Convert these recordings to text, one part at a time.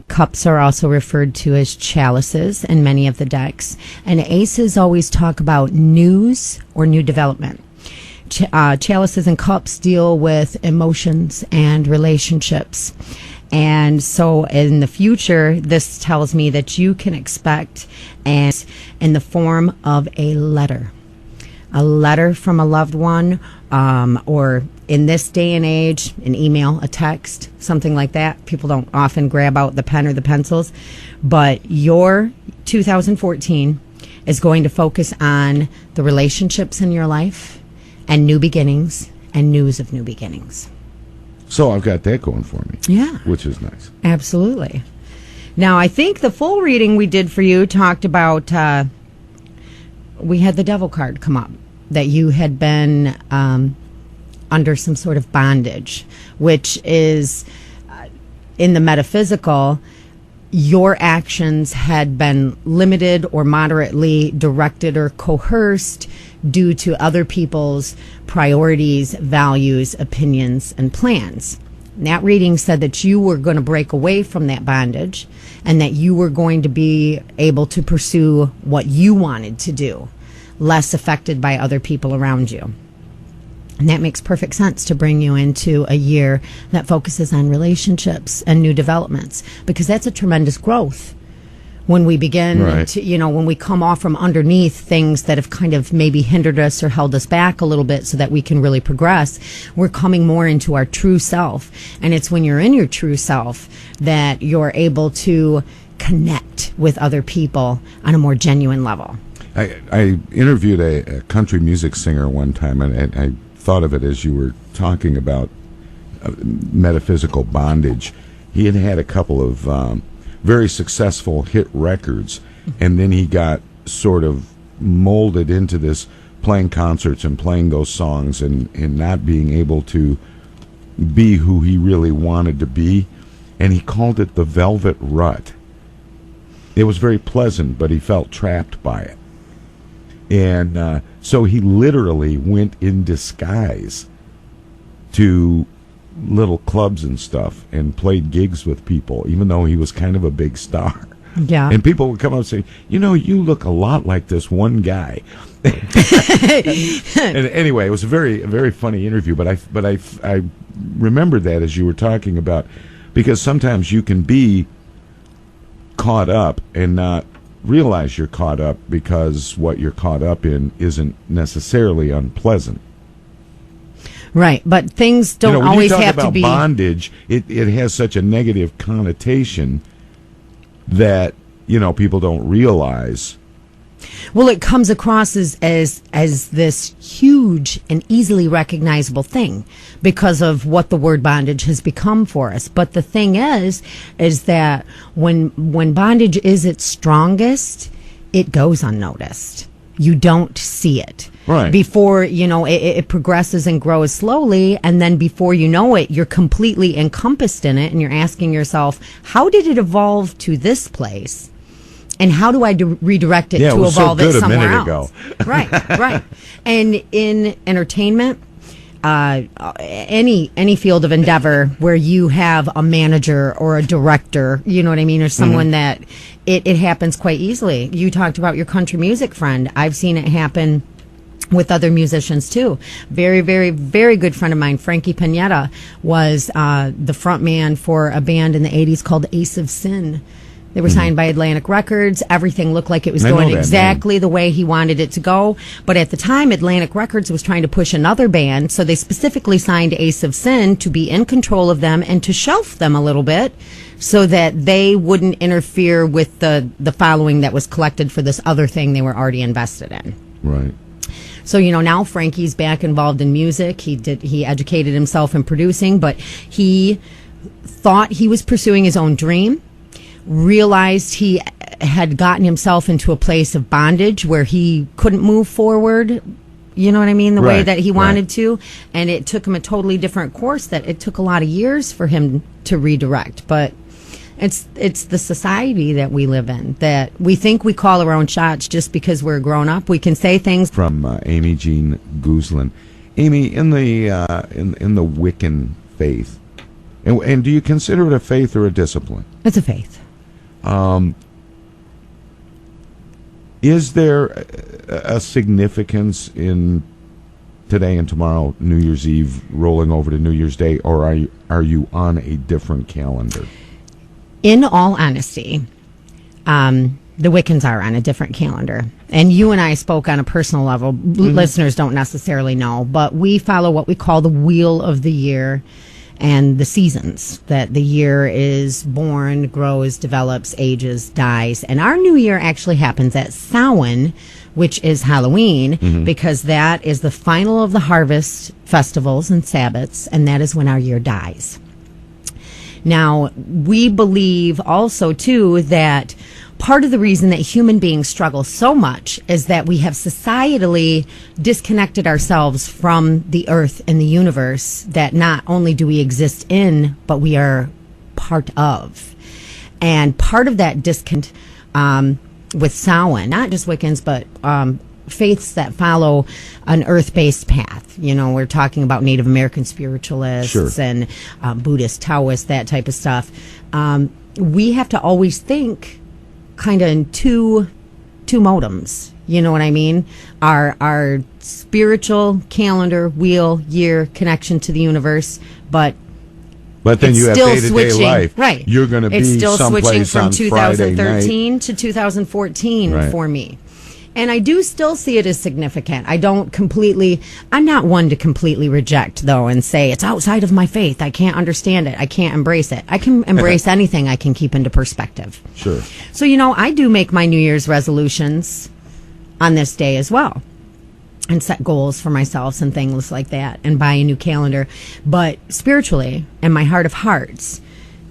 Cups are also referred to as chalices in many of the decks. And aces always talk about news or new development. Chalices and cups deal with emotions and relationships. And so in the future, this tells me that you can expect in the form of a letter from a loved one, or in this day and age, an email, a text, something like that. People don't often grab out the pen or the pencils, but your 2014 is going to focus on the relationships in your life and new beginnings and news of new beginnings. So I've got that going for me. Yeah. Which is nice. Absolutely. Now, I think the full reading we did for you talked about, we had the devil card come up, that you had been under some sort of bondage, which is, in the metaphysical, your actions had been limited or moderately directed or coerced due to other people's priorities, values, opinions, and plans. And that reading said that you were going to break away from that bondage and that you were going to be able to pursue what you wanted to do, less affected by other people around you. And that makes perfect sense to bring you into a year that focuses on relationships and new developments, because that's a tremendous growth. When we begin to, when we come off from underneath things that have kind of maybe hindered us or held us back a little bit so that we can really progress, we're coming more into our true self. And it's when you're in your true self that you're able to connect with other people on a more genuine level. I interviewed a country music singer one time, and I thought of it as you were talking about metaphysical bondage. He had had a couple of very successful hit records, and then he got sort of molded into this playing concerts and playing those songs and not being able to be who he really wanted to be, and he called it the velvet rut. It was very pleasant, but he felt trapped by it. And so he literally went in disguise to little clubs and stuff and played gigs with people, even though he was kind of a big star. Yeah. And people would come up and say, you look a lot like this one guy. And anyway, it was a very, very funny interview, but I remembered that as you were talking about, because sometimes you can be caught up and not realize you're caught up because what you're caught up in isn't necessarily unpleasant. Right, but things don't always have to be. When you talk about bondage, it has such a negative connotation that people don't realize. Well, it comes across as this huge and easily recognizable thing because of what the word bondage has become for us. But the thing is that when bondage is its strongest, it goes unnoticed. You don't see it. Right. Before, it progresses and grows slowly, and then before you know it, you're completely encompassed in it, and you're asking yourself, how did it evolve to this place? And how do I redirect it to evolve it somewhere else? Right. And in entertainment, any field of endeavor where you have a manager or a director, you know what I mean, or someone that it happens quite easily. You talked about your country music friend. I've seen it happen with other musicians too. Very, very, very good friend of mine, Frankie Pineda, was the front man for a band in the 80s called Ace of Sin. They were signed by Atlantic Records. Everything looked like it was going exactly the way he wanted it to go. But at the time, Atlantic Records was trying to push another band, so they specifically signed Ace of Sin to be in control of them and to shelf them a little bit so that they wouldn't interfere with the following that was collected for this other thing they were already invested in. Right. So, now Frankie's back involved in music. He educated himself in producing, but he thought he was pursuing his own dream. Realized he had gotten himself into a place of bondage where he couldn't move forward, you know what I mean, the way that he wanted to, and it took him a totally different course that it took a lot of years for him to redirect. But it's the society that we live in that we think we call our own shots just because we're grown up. We can say things. From Amy Jean Gooslin. Amy, in the Wiccan faith, And do you consider it a faith or a discipline? It's a faith. Is there a significance in today and tomorrow, New Year's Eve, rolling over to New Year's Day, or are you on a different calendar? In all honesty, the Wiccans are on a different calendar. And you and I spoke on a personal level. Listeners don't necessarily know, but we follow what we call the wheel of the year and the seasons, that the year is born, grows, develops, ages, dies. And our new year actually happens at Samhain, which is Halloween, because that is the final of the harvest festivals and Sabbats, and that is when our year dies. Now, we believe also, too, that part of the reason that human beings struggle so much is that we have societally disconnected ourselves from the earth and the universe, that not only do we exist in, but we are part of. And part of that disconnect with Samhain, not just Wiccans, but faiths that follow an earth-based path. You know, we're talking about Native American spiritualists and Buddhist, Taoist, that type of stuff. We have to always think kind of in two modems. You know what I mean? Our spiritual calendar, wheel, year, connection to the universe, but then you have day-to-day life. Right. You're going to be it's still switching someplace from on 2013 to 2014 for me. And I do still see it as significant. I'm not one to completely reject, though, and say it's outside of my faith. I can't understand it. I can't embrace it. I can embrace anything I can keep into perspective. Sure. So, you know, I do make my New Year's resolutions on this day as well, and set goals for myself and things like that, and buy a new calendar. But spiritually, in my heart of hearts,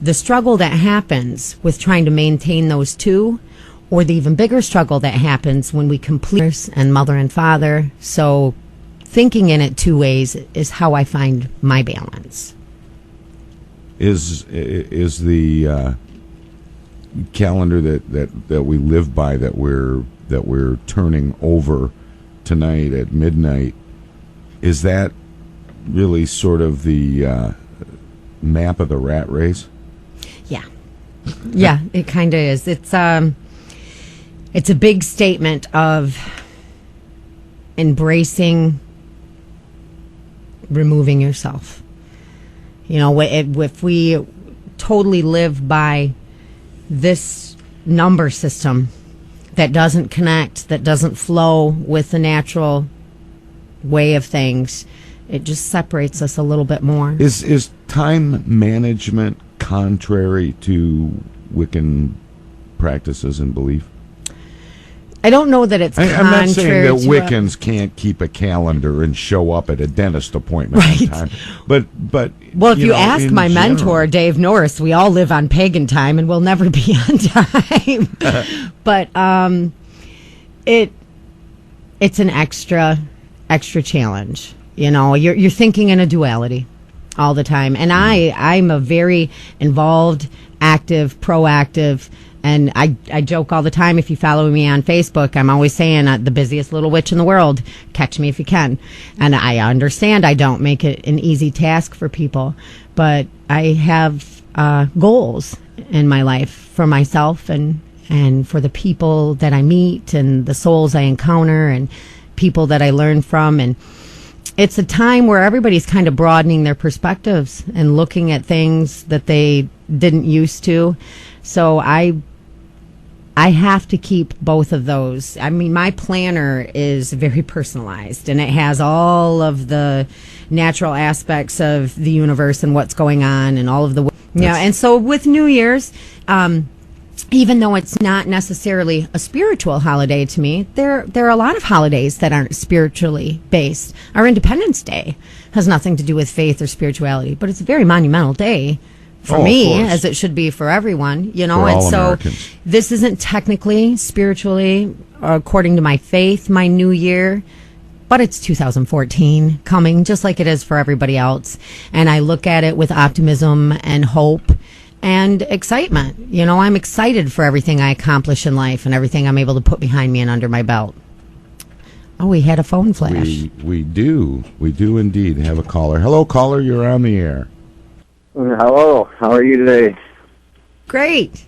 the struggle that happens with trying to maintain those two, or the even bigger struggle that happens when we complete and mother and father. So thinking in it two ways is how I find my balance. Is the calendar that we live by, that we're turning over tonight at midnight, is that really sort of the map of the rat race? Yeah. Yeah, it kind of is. It's a big statement of embracing removing yourself. You know, if we totally live by this number system that doesn't connect, that doesn't flow with the natural way of things, it just separates us a little bit more. Is time management contrary to Wiccan practices and belief? I don't know that it's contrary. I'm not saying that Wiccans can't keep a calendar and show up at a dentist appointment on time. But well, if you ask my mentor, Dave Norris, we all live on pagan time and we'll never be on time. But it's an extra challenge. You know, you're thinking in a duality all the time. And I'm a very involved, active, proactive. And I joke all the time, if you follow me on Facebook, I'm always saying the busiest little witch in the world. Catch me if you can. And I understand I don't make it an easy task for people, but I have goals in my life for myself and for the people that I meet and the souls I encounter and people that I learn from. And it's a time where everybody's kind of broadening their perspectives and looking at things that they didn't used to. So I have to keep both of those. I mean, my planner is very personalized, and it has all of the natural aspects of the universe and what's going on and all of the... And so with New Year's, even though it's not necessarily a spiritual holiday to me, there are a lot of holidays that aren't spiritually based. Our Independence Day has nothing to do with faith or spirituality, but it's a very monumental day for me, as it should be for everyone, you know. And so Americans. This isn't technically spiritually, according to my faith, my new year, but it's 2014 coming, just like it is for everybody else. And I look at it with optimism and hope and excitement. You know, I'm excited for everything I accomplish in life and everything I'm able to put behind me and under my belt. Oh, we had a phone flash. We do indeed have a caller. Hello, caller, you're on the air. Hello, how are you today? Great.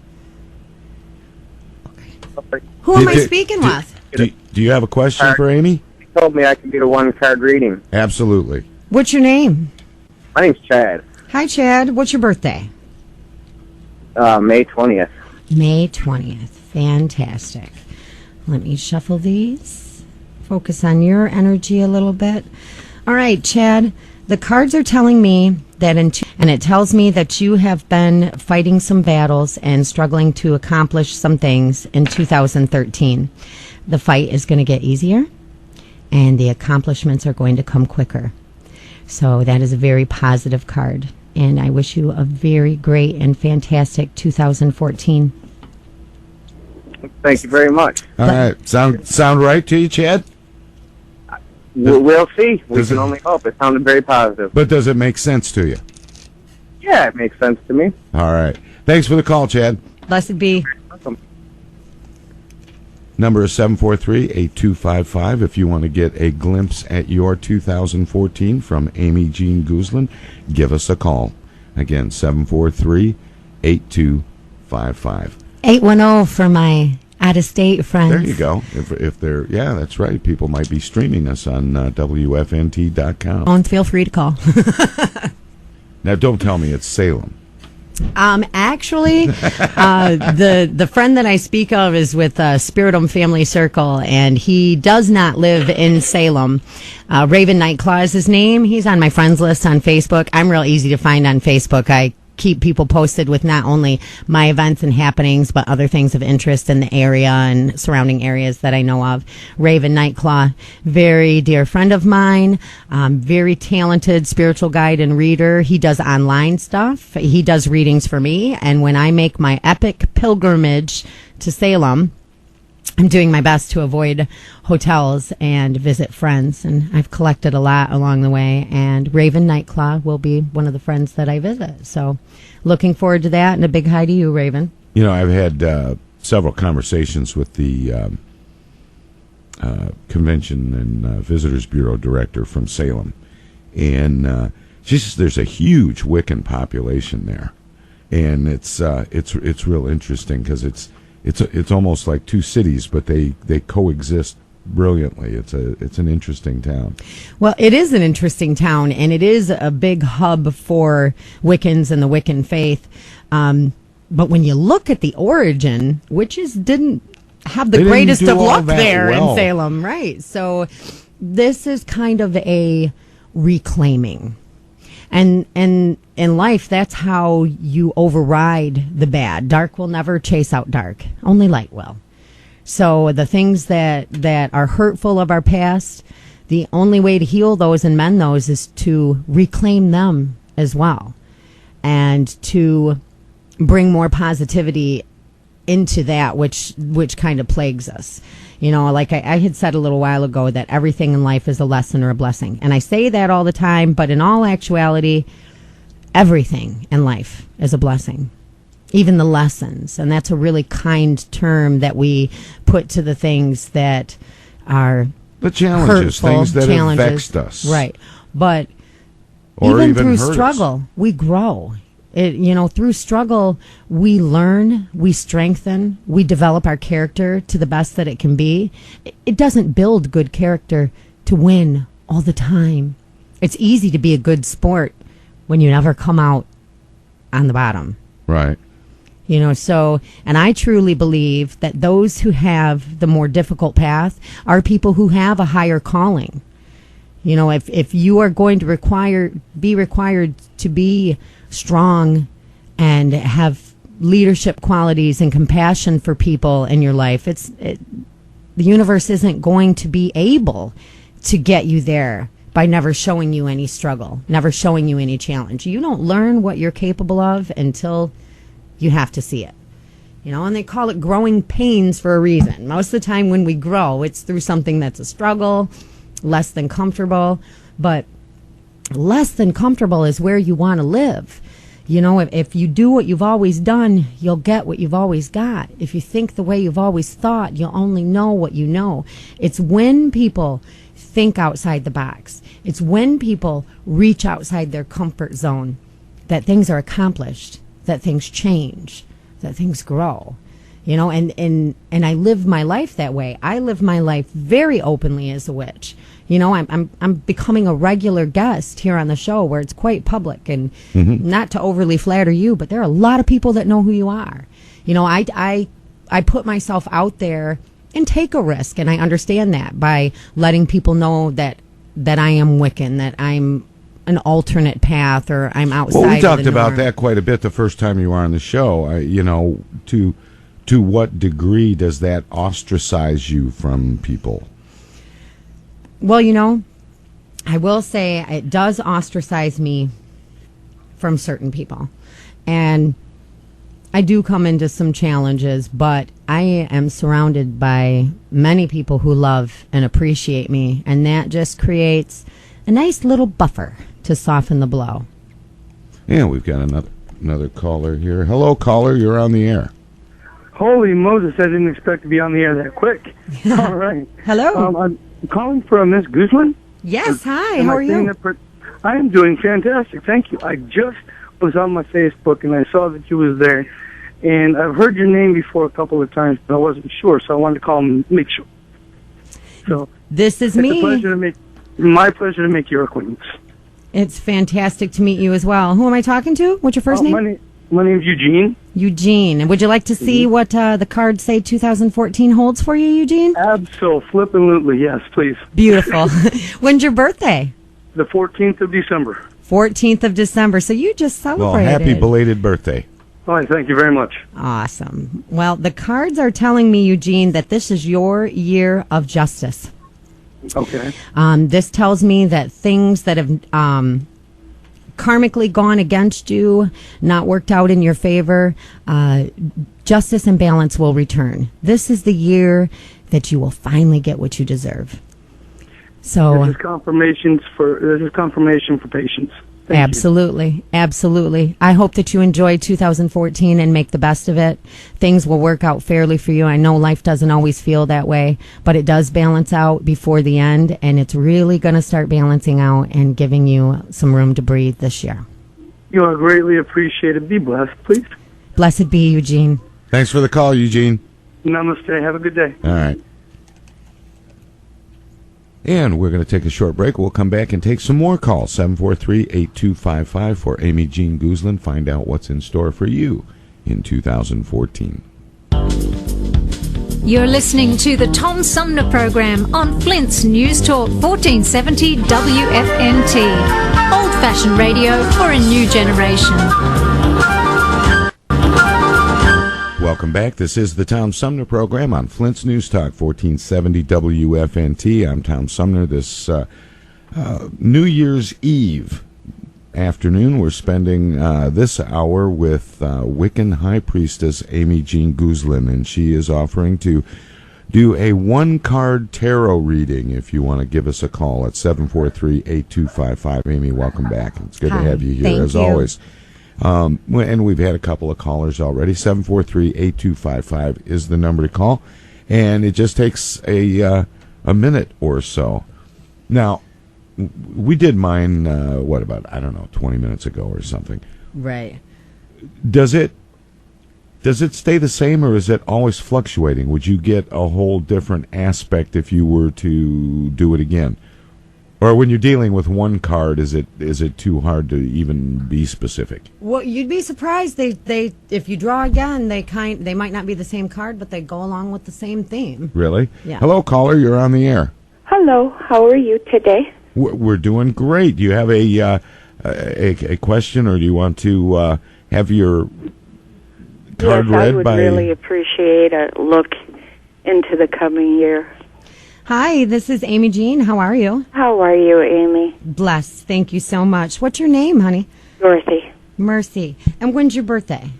Who am I speaking with? Do you have a question for Amy? He told me I could get a one-card reading. Absolutely. What's your name? My name's Chad. Hi, Chad. What's your birthday? May 20th. May 20th. Fantastic. Let me shuffle these. Focus on your energy a little bit. All right, Chad. The cards are telling me that and it tells me that you have been fighting some battles and struggling to accomplish some things in 2013. The fight is going to get easier and the accomplishments are going to come quicker. So that is a very positive card. And I wish you a very great and fantastic 2014. Thank you very much. All right. Sound right to you, Chad? We'll see. We can only hope. It sounded very positive. But does it make sense to you? Yeah, it makes sense to me. All right. Thanks for the call, Chad. Blessed be. Welcome. Number is 743-8255 if you want to get a glimpse at your 2014 from Amy Jean Gooslin. Give us a call. Again, 743-8255. 810 for my out-of-state friends. There you go. If they're, yeah, that's right. People might be streaming us on WFNT.com. Oh, and feel free to call. Now, don't tell me it's Salem. Actually, the friend that I speak of is with Spiritum Family Circle, and he does not live in Salem. Raven Nightclaw is his name. He's on my friends list on Facebook. I'm real easy to find on Facebook. I keep people posted with not only my events and happenings, but other things of interest in the area and surrounding areas that I know of. Raven Nightclaw, very dear friend of mine, very talented spiritual guide and reader. He does online stuff. He does readings for me. And when I make my epic pilgrimage to Salem, I'm doing my best to avoid hotels and visit friends, and I've collected a lot along the way, and Raven Nightclaw will be one of the friends that I visit. So looking forward to that, and a big hi to you, Raven. You know, I've had several conversations with the Convention and Visitors Bureau director from Salem, and she says there's a huge Wiccan population there, and it's real interesting because it's almost like two cities, but they coexist brilliantly. It's an interesting town. Well, it is an interesting town, and it is a big hub for Wiccans and the Wiccan faith. But when you look at the origin, witches didn't have the greatest of luck there in Salem, right? So this is kind of a reclaiming. And in life, that's how you override the bad. Dark will never chase out dark. Only light will. So the things that are hurtful of our past, the only way to heal those and mend those is to reclaim them as well. And to bring more positivity into that which kind of plagues us. You know, like I had said a little while ago that everything in life is a lesson or a blessing. And I say that all the time, but in all actuality, everything in life is a blessing. Even the lessons. And that's a really kind term that we put to the things that are the challenges, hurtful, things that have vexed us. Right. But or even through struggle, we grow. Through struggle, we learn, we strengthen, we develop our character to the best that it can be. It doesn't build good character to win all the time. It's easy to be a good sport when you never come out on the bottom. Right. And I truly believe that those who have the more difficult path are people who have a higher calling. If you are going to be required to be strong and have leadership qualities and compassion for people in your life, the universe isn't going to be able to get you there by never showing you any struggle, never showing you any challenge. You don't learn what you're capable of until you have to see it. And they call it growing pains for a reason. Most of the time when we grow, it's through something that's a struggle, less than comfortable, but less than comfortable is where you want to live. If you do what you've always done, you'll get what you've always got. If you think the way you've always thought, you'll only know what you know. It's when people think outside the box. It's when people reach outside their comfort zone that things are accomplished, that things change, that things grow. You know, and I live my life that way. I live my life very openly as a witch. You know, I'm becoming a regular guest here on the show where it's quite public, and not to overly flatter you, but there are a lot of people that know who you are. You know, I put myself out there and take a risk, and I understand that by letting people know that I am Wiccan, that I'm an alternate path, or I'm outside. Well, we talked of the about norm. that quite a bit the first time you were on the show. You know, to what degree does that ostracize you from people? Well, you know, I will say it does ostracize me from certain people. And I do come into some challenges, but I am surrounded by many people who love and appreciate me. And that just creates a nice little buffer to soften the blow. Yeah, we've got another caller here. Hello, caller. You're on the air. Holy Moses, I didn't expect to be on the air that quick. All right. Hello. I'm calling for Miss Gooslin. Yes, hi. Am How I are saying you? that I am doing fantastic. Thank you. I just was on my Facebook, and I saw that you was there. And I've heard your name before a couple of times, but I wasn't sure, so I wanted to call and make sure. So This is it's me. my pleasure to make your acquaintance. It's fantastic to meet you as well. Who am I talking to? What's your first name? My name's Eugene. Eugene. Would you like to see what the cards say 2014 holds for you, Eugene? Absolutely, yes, please. Beautiful. When's your birthday? The 14th of December. 14th of December. So you just Well, celebrated. happy belated birthday. All right, thank you very much. Awesome. Well, the cards are telling me, Eugene, that this is your year of justice. Okay. This tells me that things that have karmically gone against you, not worked out in your favor, justice and balance will return. This is the year that you will finally get what you deserve. So This is confirmation for patience. Thank you. absolutely, absolutely. I hope that you enjoy 2014 and make the best of it. Things will work out fairly for you. I know life doesn't always feel that way, but it does balance out before the end, and it's really going to start balancing out and giving you some room to breathe this year. You are greatly appreciated. Be blessed, please. Blessed be, Eugene. Thanks for the call, Eugene. Namaste. Have a good day. All right. And we're going to take a short break. We'll come back and take some more calls. 743-8255 for Amy Jean Gooslin. Find out what's in store for you in 2014. You're listening to the Tom Sumner Program on Flint's News Talk 1470 WFNT. Old-fashioned radio for a new generation. Welcome back. This is the Tom Sumner Program on Flint's News Talk 1470 WFNT. I'm Tom Sumner. This New Year's Eve afternoon, we're spending this hour with Wiccan High Priestess Amy Jean Gooslin, and she is offering to do a one-card tarot reading. If you want to give us a call at 743-8255. Amy, welcome back. It's good to have you here, Thank as you. always. And we've had a couple of callers already. 743-8255 is the number to call, and it just takes a minute or so. Now, we did mine, about 20 minutes ago or something. Right. Does it stay the same, or is it always fluctuating? Would you get a whole different aspect if you were to do it again? Or when you're dealing with one card, is it too hard to even be specific? Well, you'd be surprised. They if you draw again, they might not be the same card, but they go along with the same theme. Really? Yeah. Hello, caller. You're on the air. Hello, how are you today? We're doing great. Do you have a question, or do you want to have your card Yes, read I would by? really appreciate a look into the coming year. Hi, this is Amy Jean. How are you? How are you, Amy? Blessed. Thank you so much. What's your name, honey? Dorothy. Mercy. And when's your birthday?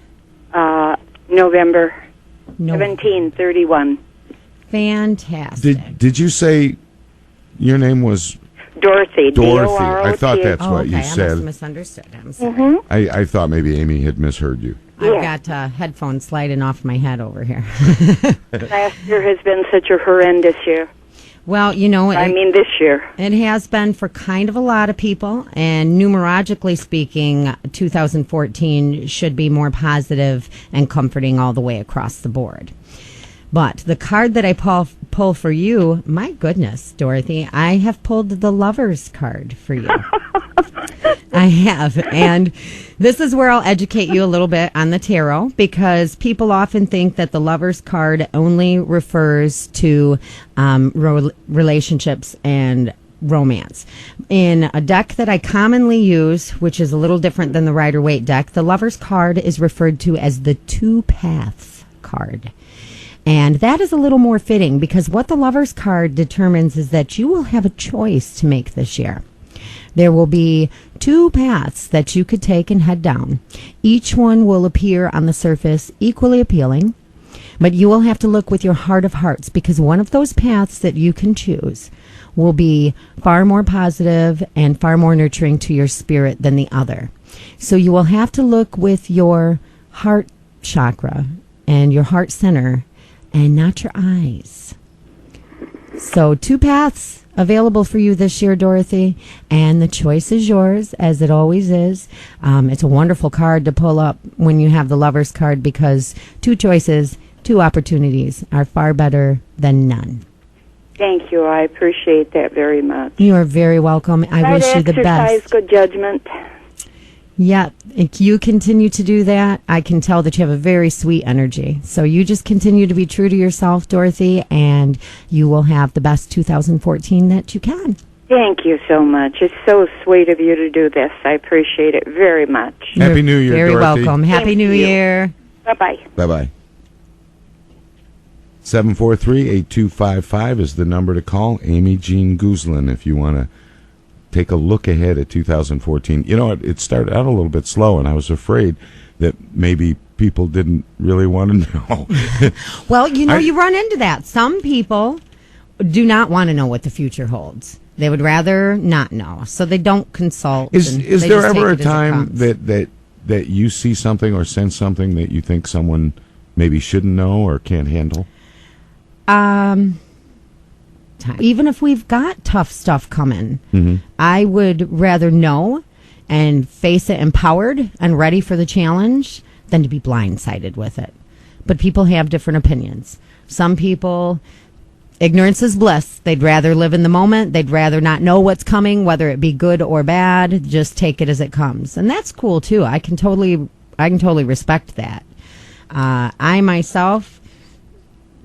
November No. 1731. Fantastic. Did you say your name was Dorothy. Dorothy? D-O-R-O-T. I thought that's Oh, what okay. you I must said. have misunderstood. I'm sorry. I thought maybe Amy had misheard you. I've got headphones sliding off my head over here. Last year has been such a horrendous year. Well, this year. It has been for kind of a lot of people, and numerologically speaking, 2014 should be more positive and comforting all the way across the board. But the card that I pull for you, my goodness, Dorothy, I have pulled the Lover's card for you. I have. And this is where I'll educate you a little bit on the tarot, because people often think that the Lover's card only refers to relationships and romance. In a deck that I commonly use, which is a little different than the Rider-Waite deck, the Lover's card is referred to as the Two Paths card. And that is a little more fitting, because what the Lover's card determines is that you will have a choice to make this year. There will be two paths that you could take and head down. Each one will appear on the surface equally appealing, but you will have to look with your heart of hearts, because one of those paths that you can choose will be far more positive and far more nurturing to your spirit than the other. So you will have to look with your heart chakra and your heart center, and not your eyes. So two paths available for you this year, Dorothy, and the choice is yours, as it always is. It's a wonderful card to pull up when you have the Lover's card, because two choices, two opportunities are far better than none. Thank you. I appreciate that very much. You are very welcome. I wish you the best. Exercise good judgment. Yeah, if you continue to do that, I can tell that you have a very sweet energy. So you just continue to be true to yourself, Dorothy, and you will have the best 2014 that you can. Thank you so much. It's so sweet of you to do this. I appreciate it very much. Happy New Year, very Dorothy. Welcome. Happy New Year. Bye-bye. Bye-bye. 743-8255 is the number to call. Amy Jean Gooslin, if you want to take a look ahead at 2014. You know, it started out a little bit slow, and I was afraid that maybe people didn't really want to know. Well, you run into that. Some people do not want to know what the future holds. They would rather not know, so they don't consult. Is there ever a time that you see something or sense something that you think someone maybe shouldn't know or can't handle? Even if we've got tough stuff coming, Mm-hmm. I would rather know and face it empowered and ready for the challenge than to be blindsided with it. But people have different opinions. Some people, ignorance is bliss. They'd rather live in the moment. They'd rather not know what's coming, whether it be good or bad. Just take it as it comes. And that's cool, too. I can totally respect that. I myself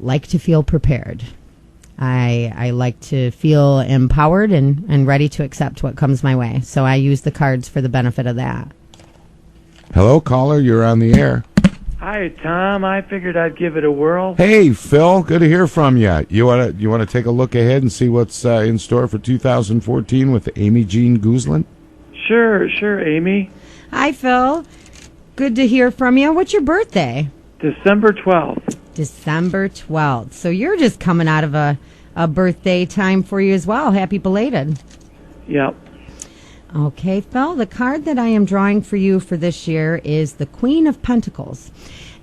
like to feel prepared. I like to feel empowered and ready to accept what comes my way. So I use the cards for the benefit of that. Hello, caller. You're on the air. Hi, Tom. I figured I'd give it a whirl. Hey, Phil. Good to hear from you. You want to take a look ahead and see what's in store for 2014 with Amy Jean Gooslin? Sure, Amy. Hi, Phil. Good to hear from you. What's your birthday? December 12th. December 12th. So you're just coming out of a birthday time for you as well. Happy belated. Yep. Okay, Phil, the card that I am drawing for you for this year is the Queen of Pentacles.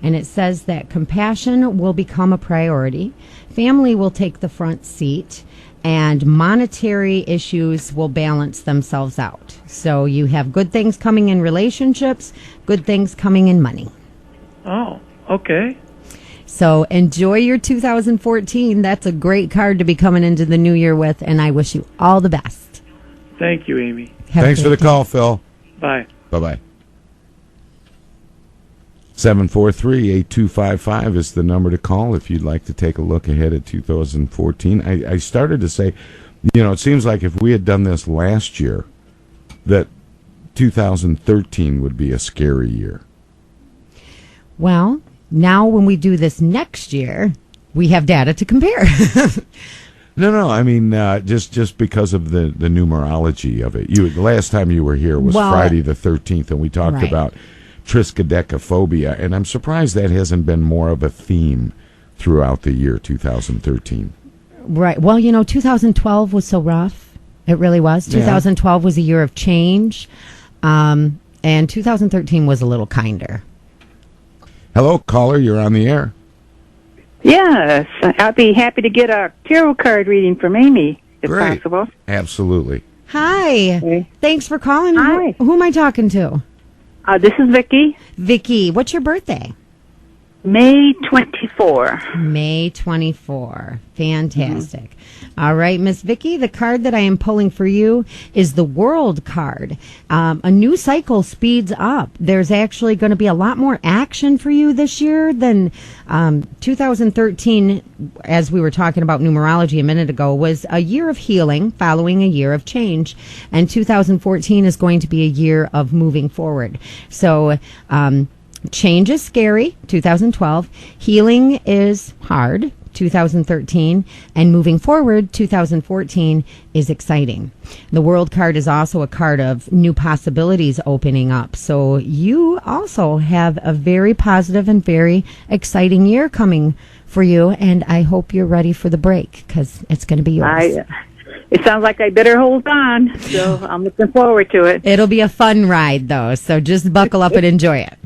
And it says that compassion will become a priority, family will take the front seat, and monetary issues will balance themselves out. So you have good things coming in relationships, good things coming in money. Oh, okay. So enjoy your 2014. That's a great card to be coming into the new year with, and I wish you all the best. Thank you, Amy. Thanks for the call, Phil. Bye. Bye-bye. 743-8255 is the number to call if you'd like to take a look ahead at 2014. I started to say, it seems like if we had done this last year, that 2013 would be a scary year. Well, now when we do this next year, we have data to compare. No, I mean, just because of the numerology of it. The last time you were here was Friday the 13th, and we talked about triskaidekaphobia, and I'm surprised that hasn't been more of a theme throughout the year 2013. Right. Well, 2012 was so rough. It really was. 2012 was a year of change, and 2013 was a little kinder. Hello, caller. You're on the air. Yes, I'd be happy to get a tarot card reading from Amy, if Great. possible. Absolutely. Hi. Okay. Thanks for calling. Hi. Who am I talking to? This is Vicki. Vicky. What's your birthday? May 24. May 24. Fantastic. All right, Miss Vicky, the card that I am pulling for you is the World card. A new cycle speeds up. There's actually going to be a lot more action for you this year than 2013, as we were talking about numerology a minute ago, was a year of healing following a year of change. And 2014 is going to be a year of moving forward. So, change is scary, 2012. Healing is hard, 2013. And moving forward, 2014 is exciting. The World card is also a card of new possibilities opening up. So you also have a very positive and very exciting year coming for you. And I hope you're ready for the break, because it's going to be yours. It sounds like I better hold on, so I'm looking forward to it. It'll be a fun ride, though. So just buckle up and enjoy it.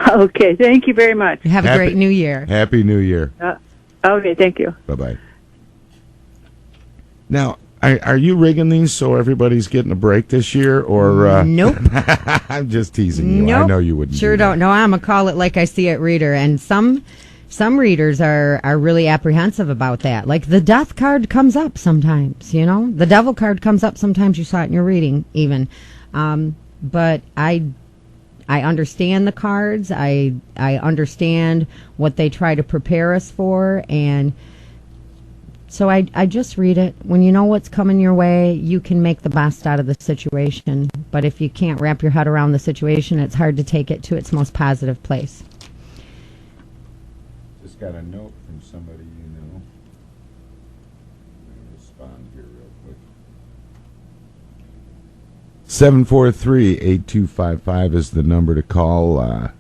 Okay, thank you very much. Have a great new year. Happy New Year. Okay, thank you. Bye-bye. Now, are you rigging these so everybody's getting a break this year? Or Nope. I'm just teasing you. Nope. I know you wouldn't. Sure don't. No, I'm a call it like I see it reader. And some readers are really apprehensive about that. Like the death card comes up sometimes, you know? The devil card comes up sometimes. You saw it in your reading even. But I understand the cards. I understand what they try to prepare us for, and so I just read it. When you know what's coming your way, you can make the best out of the situation. But if you can't wrap your head around the situation, it's hard to take it to its most positive place. Just got a note from somebody you know. I'm going to respond here real quick. 743-8255 is the number to call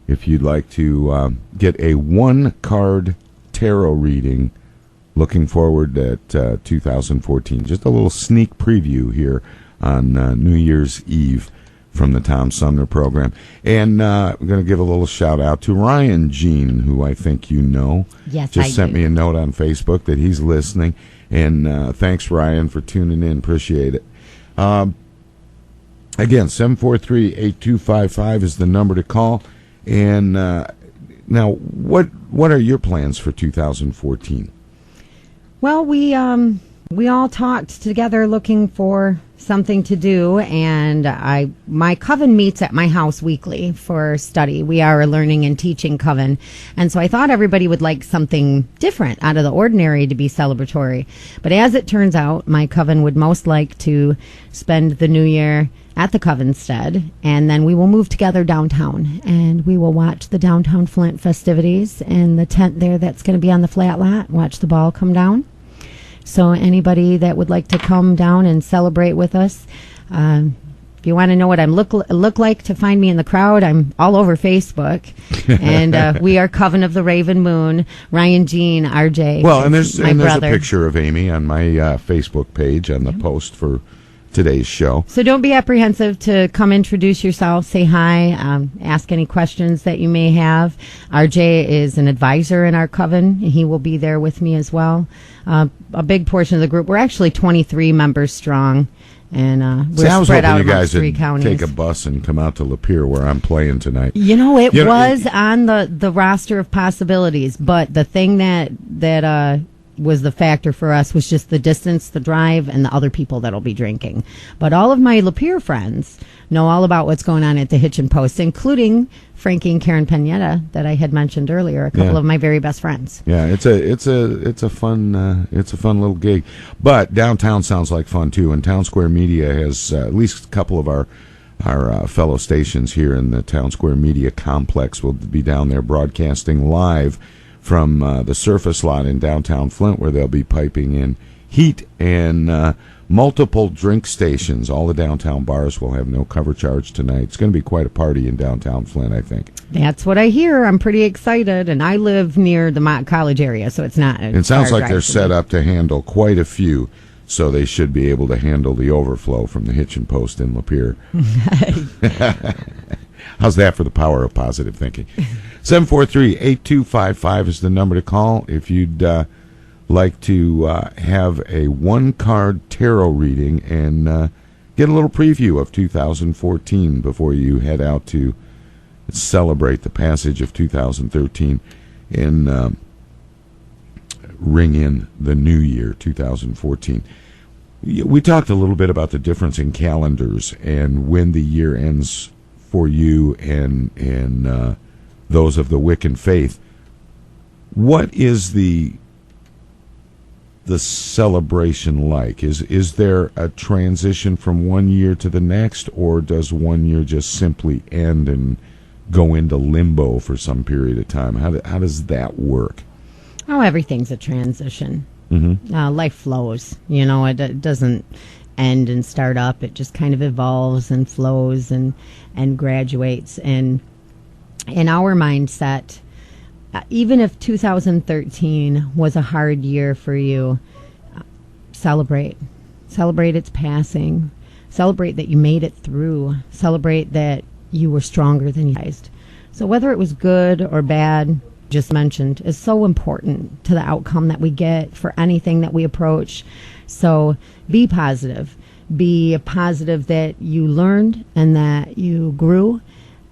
if you'd like to get a one-card tarot reading. Looking forward at 2014. Just a little sneak preview here on New Year's Eve from the Tom Sumner program. And I'm going to give a little shout-out to Ryan Jean, who I think you know. Yes, Just sent me a note on Facebook that he's listening. And thanks, Ryan, for tuning in. Appreciate it. Again, 743-8255 is the number to call. And now, what are your plans for 2014? Well, we all talked together looking for something to do, and my coven meets at my house weekly for study. We are a learning and teaching coven, and so I thought everybody would like something different out of the ordinary to be celebratory. But as it turns out, my coven would most like to spend the new year at the Covenstead, and then we will move together downtown, and we will watch the downtown Flint festivities in the tent there that's going to be on the flat lot, watch the ball come down. So anybody that would like to come down and celebrate with us, if you want to know what I look like to find me in the crowd, I'm all over Facebook. And we are Coven of the Raven Moon, Ryan Jean, RJ. Well, and there's brother. a picture of Amy on my Facebook page on the post for today's show. So don't be apprehensive to come introduce yourself, say hi, ask any questions that you may have. RJ is an advisor in our coven. He will be there with me as well. A big portion of the group, we're actually 23 members strong, and we're spread out amongst 3 counties. Take a bus and come out to Lapeer where I'm playing tonight. You know, it was on the roster of possibilities, but the thing that was the factor for us was just the distance, the drive, and the other people that'll be drinking. But all of my Lapeer friends know all about what's going on at the Hitchin Post, including Frankie and Karen Pineda that I had mentioned earlier, a couple of my very best friends. Yeah, it's a fun little gig. But downtown sounds like fun too, and Town Square Media has at least a couple of our fellow stations here in the Town Square Media complex will be down there broadcasting live from the surface lot in downtown Flint, where they'll be piping in heat, and multiple drink stations. All the downtown bars will have no cover charge tonight. It's going to be quite a party in downtown Flint, I think. That's what I hear. I'm pretty excited, and I live near the Mott College area, so it's not. It sounds like they're set up to handle quite a few, so they should be able to handle the overflow from the Hitchin Post in Lapeer. How's that for the power of positive thinking? 743-8255 is the number to call if you'd like to have a one-card tarot reading and get a little preview of 2014 before you head out to celebrate the passage of 2013 and ring in the new year, 2014. We talked a little bit about the difference in calendars and when the year ends for you and those of the Wiccan faith. What is the celebration like? Is there a transition from one year to the next, or does one year just simply end and go into limbo for some period of time? How does that work? Oh, everything's a transition. Mm-hmm. Life flows. It doesn't end and start up. It just kind of evolves and flows and graduates. And in our mindset, even if 2013 was a hard year for you, celebrate its passing, celebrate that you made it through, celebrate that you were stronger than you guys. So whether it was good or bad, just mentioned, is so important to the outcome that we get for anything that we approach. So be positive that you learned and that you grew,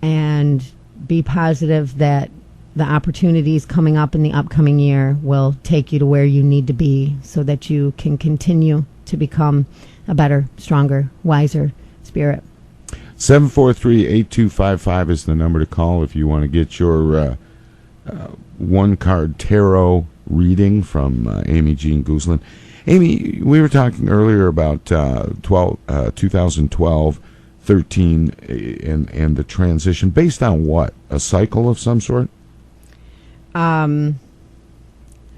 and be positive that the opportunities coming up in the upcoming year will take you to where you need to be so that you can continue to become a better, stronger, wiser spirit. 743-8255 is the number to call if you want to get your one-card tarot reading from Amy Jean Gooslin. Amy, we were talking earlier about 2012, 13, and the transition. Based on what? A cycle of some sort? I'm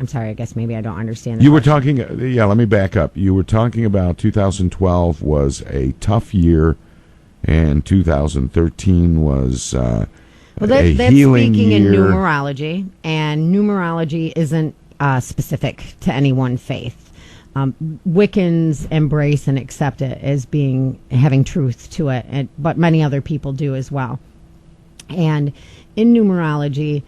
sorry, I guess maybe I don't understand. You were talking, let me back up. You were talking about 2012 was a tough year, and 2013 was that's healing speaking year. In numerology, and numerology isn't specific to any one faith. Wiccans embrace and accept it as having truth to it, but many other people do as well. And in numerology,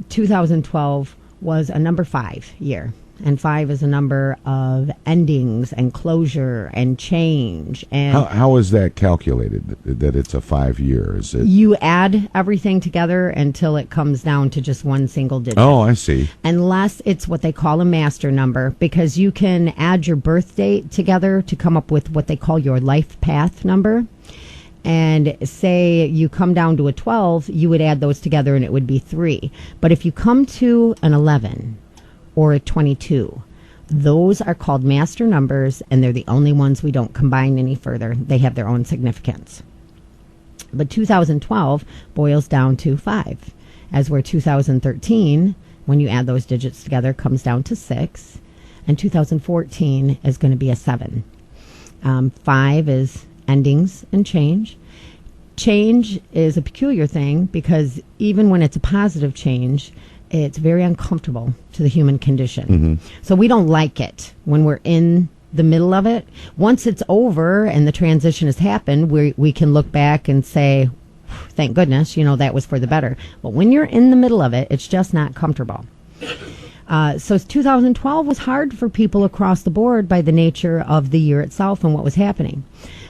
2012 was a number 5 year, and 5 is a number of endings and closure and change. And how is that calculated, that it's a 5 year? Is it you add everything together until it comes down to just one single digit? Oh, I see. Unless it's what they call a master number, because you can add your birth date together to come up with what they call your life path number. And say you come down to a 12, you would add those together and it would be 3. But if you come to an 11 or a 22, those are called master numbers, and they're the only ones we don't combine any further. They have their own significance. But 2012 boils down to 5, as where 2013, when you add those digits together, comes down to 6, and 2014 is going to be a 7. 5 is endings and change. Change is a peculiar thing because even when it's a positive change, it's very uncomfortable to the human condition. Mm-hmm. So we don't like it when we're in the middle of it. Once it's over and the transition has happened, we can look back and say, thank goodness, that was for the better. But when you're in the middle of it, it's just not comfortable. So 2012 was hard for people across the board by the nature of the year itself and what was happening.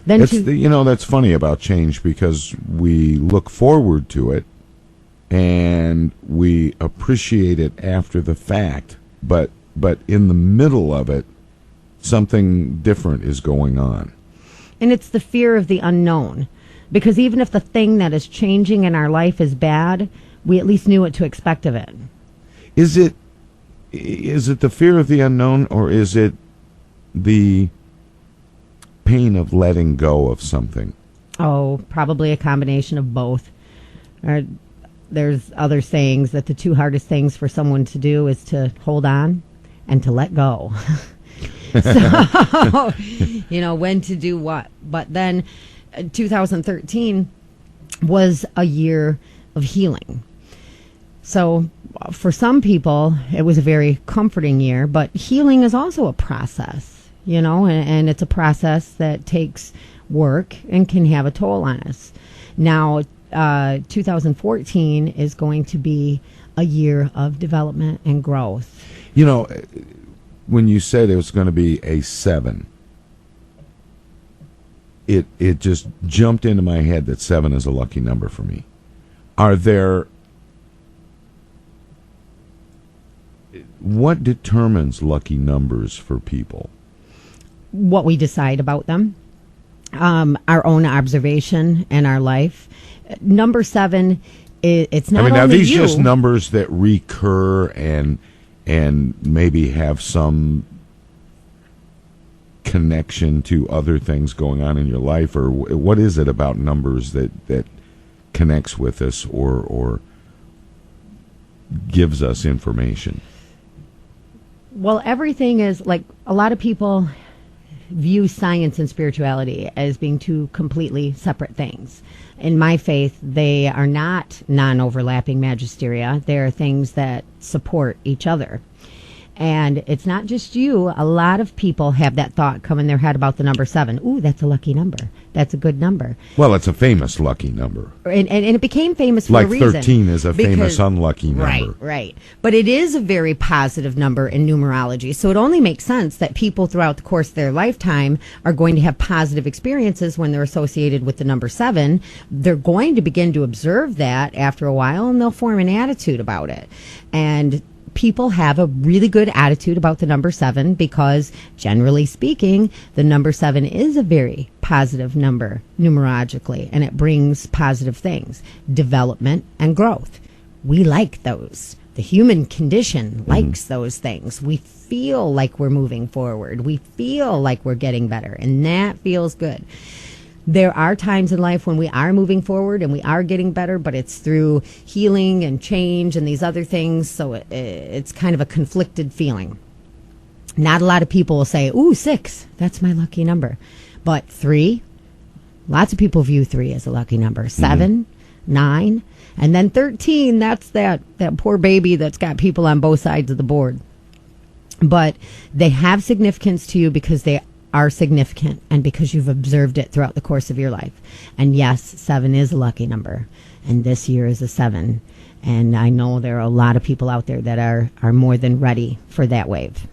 Then that's funny about change, because we look forward to it and we appreciate it after the fact, but in the middle of it, something different is going on. And it's the fear of the unknown, because even if the thing that is changing in our life is bad, we at least knew what to expect of it. Is it the fear of the unknown, or is it the pain of letting go of something? Oh, probably a combination of both. There's other sayings that the two hardest things for someone to do is to hold on and to let go. So, when to do what. But then 2013 was a year of healing. So for some people, it was a very comforting year, but healing is also a process, and it's a process that takes work and can have a toll on us. Now, 2014 is going to be a year of development and growth. You know, when you said it was going to be a 7, it just jumped into my head that 7 is a lucky number for me. What determines lucky numbers for people? What we decide about them, our own observation and our life. Number 7, it's not. I mean, only are these you. just numbers that recur and maybe have some connection to other things going on in your life, or what is it about numbers that connects with us or gives us information? Well, everything is like, a lot of people view science and spirituality as being two completely separate things. In my faith, they are not non-overlapping magisteria. They are things that support each other. And it's not just you. A lot of people have that thought come in their head about the number 7. Ooh, that's a lucky number. That's a good number. Well, it's a famous lucky number. And it became famous for like a reason. 13 is a famous unlucky number. Right, right. But it is a very positive number in numerology. So it only makes sense that people throughout the course of their lifetime are going to have positive experiences when they're associated with the number 7. They're going to begin to observe that after a while, and they'll form an attitude about it. And people have a really good attitude about the number 7 because, generally speaking, the number 7 is a very positive number numerologically, and it brings positive things, development and growth. We like those. The human condition likes those things. We feel like we're moving forward. We feel like we're getting better, and that feels good. There are times in life when we are moving forward and we are getting better, but it's through healing and change and these other things, so it's kind of a conflicted feeling. Not a lot of people will say, ooh, 6, that's my lucky number. But 3, lots of people view 3 as a lucky number. 7, 9, and then 13, that's that poor baby that's got people on both sides of the board. But they have significance to you because they are significant and because you've observed it throughout the course of your life. And yes, 7 is a lucky number, and this year is a 7. And I know there are a lot of people out there that are more than ready for that wave.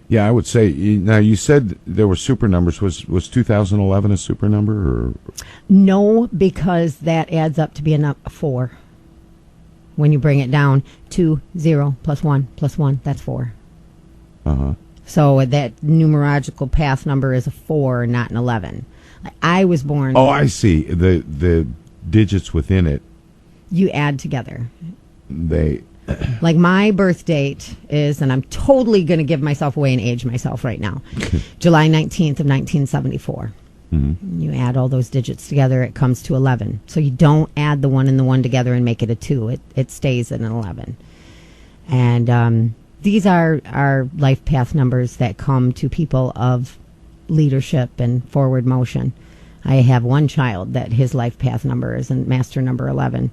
Yeah, I would say. Now, you said there were super numbers. Was 2011 a super number? Or? No, because that adds up to be a 4. When you bring it down, 2, 0, plus 1, plus 1, that's 4. Uh-huh. So that numerological path number is a 4, not an 11. I was born. Oh, I see. The digits within it. You add together. They. Like my birth date is, and I'm totally going to give myself away and age myself right now, July 19th of 1974. Mm-hmm. You add all those digits together, it comes to 11. So you don't add the 1 and the 1 together and make it a 2. It stays at an 11. And these are life path numbers that come to people of leadership and forward motion. I have one child that his life path number is master number 11.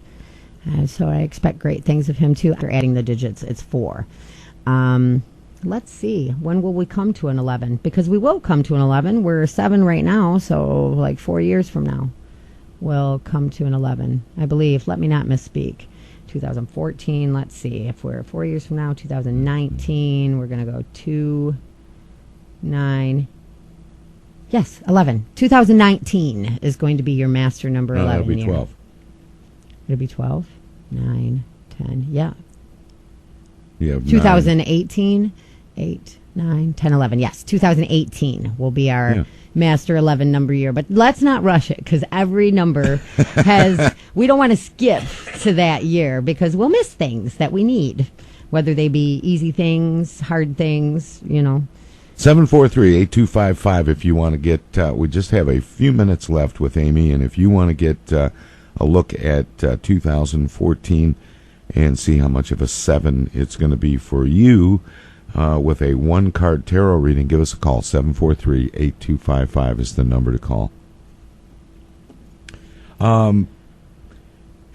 So I expect great things of him, too. After adding the digits, it's 4. Let's see. When will we come to an 11? Because we will come to an 11. We're 7 right now, so like 4 years from now, we'll come to an 11, I believe. Let me not misspeak. 2014, let's see. If we're 4 years from now, 2019, we're going to go 2, 9. Yes, 11. 2019 is going to be your master number 11 that'll be year. 12. It'll be 12, 9, 10. Yeah. You have 2018, 8, 9, 10, 11. Yes, 2018 will be our master 11 number year. But let's not rush it, because every number has, we don't want to skip to that year because we'll miss things that we need, whether they be easy things, hard things, 743-8255 if you want to get, we just have a few minutes left with Amy, and if you want to get a look at 2014 and see how much of a 7 it's going to be for you with a 1-card tarot reading, give us a call. 743-8255 is the number to call.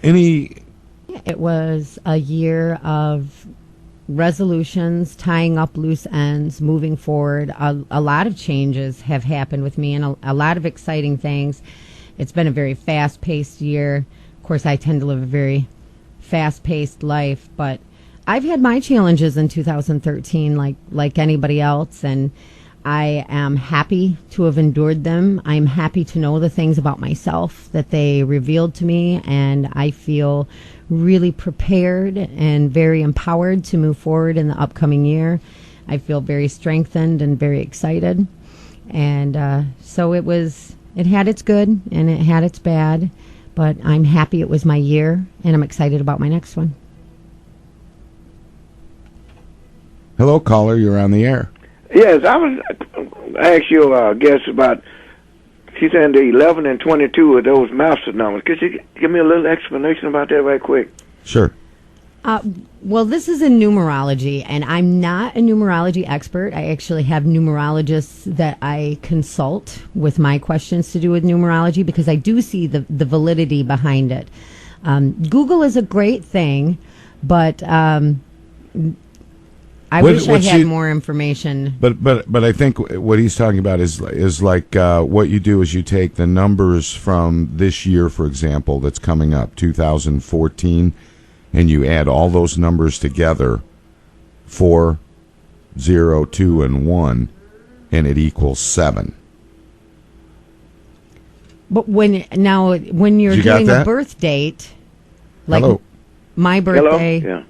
It was a year of resolutions, tying up loose ends, moving forward. A lot of changes have happened with me, and a lot of exciting things. it's been a very fast-paced year. Of course, I tend to live a very fast-paced life, but I've had my challenges in 2013 like anybody else, and I am happy to have endured them. I'm happy to know the things about myself that they revealed to me, and I feel really prepared and very empowered to move forward in the upcoming year. I feel very strengthened and very excited. And so it had its good and it had its bad, but I'm happy it was my year, and I'm excited about my next one. Hello, caller. You're on the air. Yes, I asked your guest about, she said the 11 and 22 of those master numbers. Could you give me a little explanation about that right quick? Sure. Well, this is in numerology, and I'm not a numerology expert. I actually have numerologists that I consult with my questions to do with numerology, because I do see the validity behind it. Google is a great thing, but I wish I had more information. But I think what he's talking about is like what you do is you take the numbers from this year, for example, that's coming up, 2014, and you add all those numbers together, 4, 0, 2, and 1, and it equals 7. But when you're doing a birth date, like Hello. my birthday. Hello? Yeah.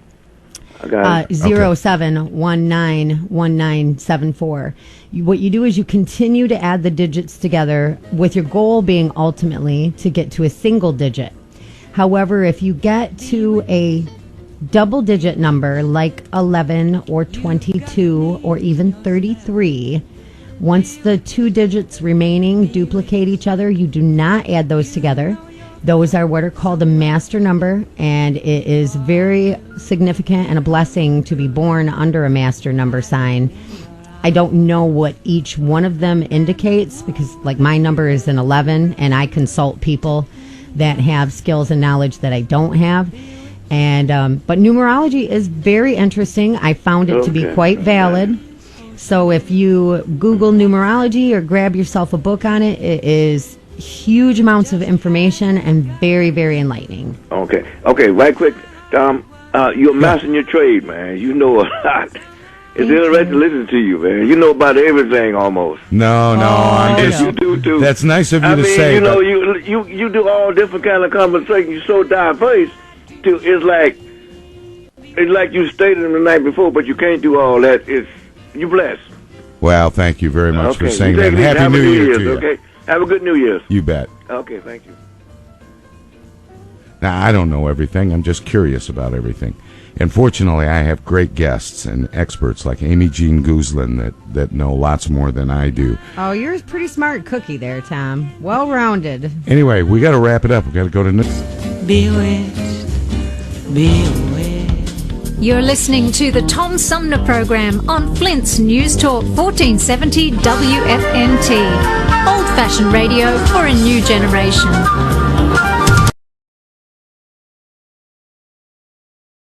07191974. What you do is you continue to add the digits together, with your goal being ultimately to get to a single digit. However, if you get to a double digit number like 11 or 22 or even 33, once the two digits remaining duplicate each other, you do not add those together. Those are what are called a master number, and it is very significant and a blessing to be born under a master number sign. I don't know what each one of them indicates, because like my number is an 11, and I consult people that have skills and knowledge that I don't have. And but numerology is very interesting. I found it to be quite valid. So if you Google numerology or grab yourself a book on it, it is huge amounts of information and very, very enlightening. Okay, right quick, Tom. You're mastering your trade, man. You know a lot. It's interesting to listen to you, man. You know about everything almost. No, I'm just. You do too. That's nice of you to say. You know, you do all different kind of conversation. You're so diverse. It's like you stated the night before, but you can't do all that. You blessed. Well, thank you very much for saying that. Happy New Year to you. Okay. Have a good New Year's. You bet. Okay, thank you. Now, I don't know everything. I'm just curious about everything. And fortunately, I have great guests and experts like Amy Jean Gooslin that know lots more than I do. Oh, you're a pretty smart cookie there, Tom. Well-rounded. Anyway, we got to wrap it up. We got to go to news. Bewitched, bewitched. You're listening to the Tom Sumner program on Flint's News Talk 1470 WFNT. Old-fashioned radio for a new generation.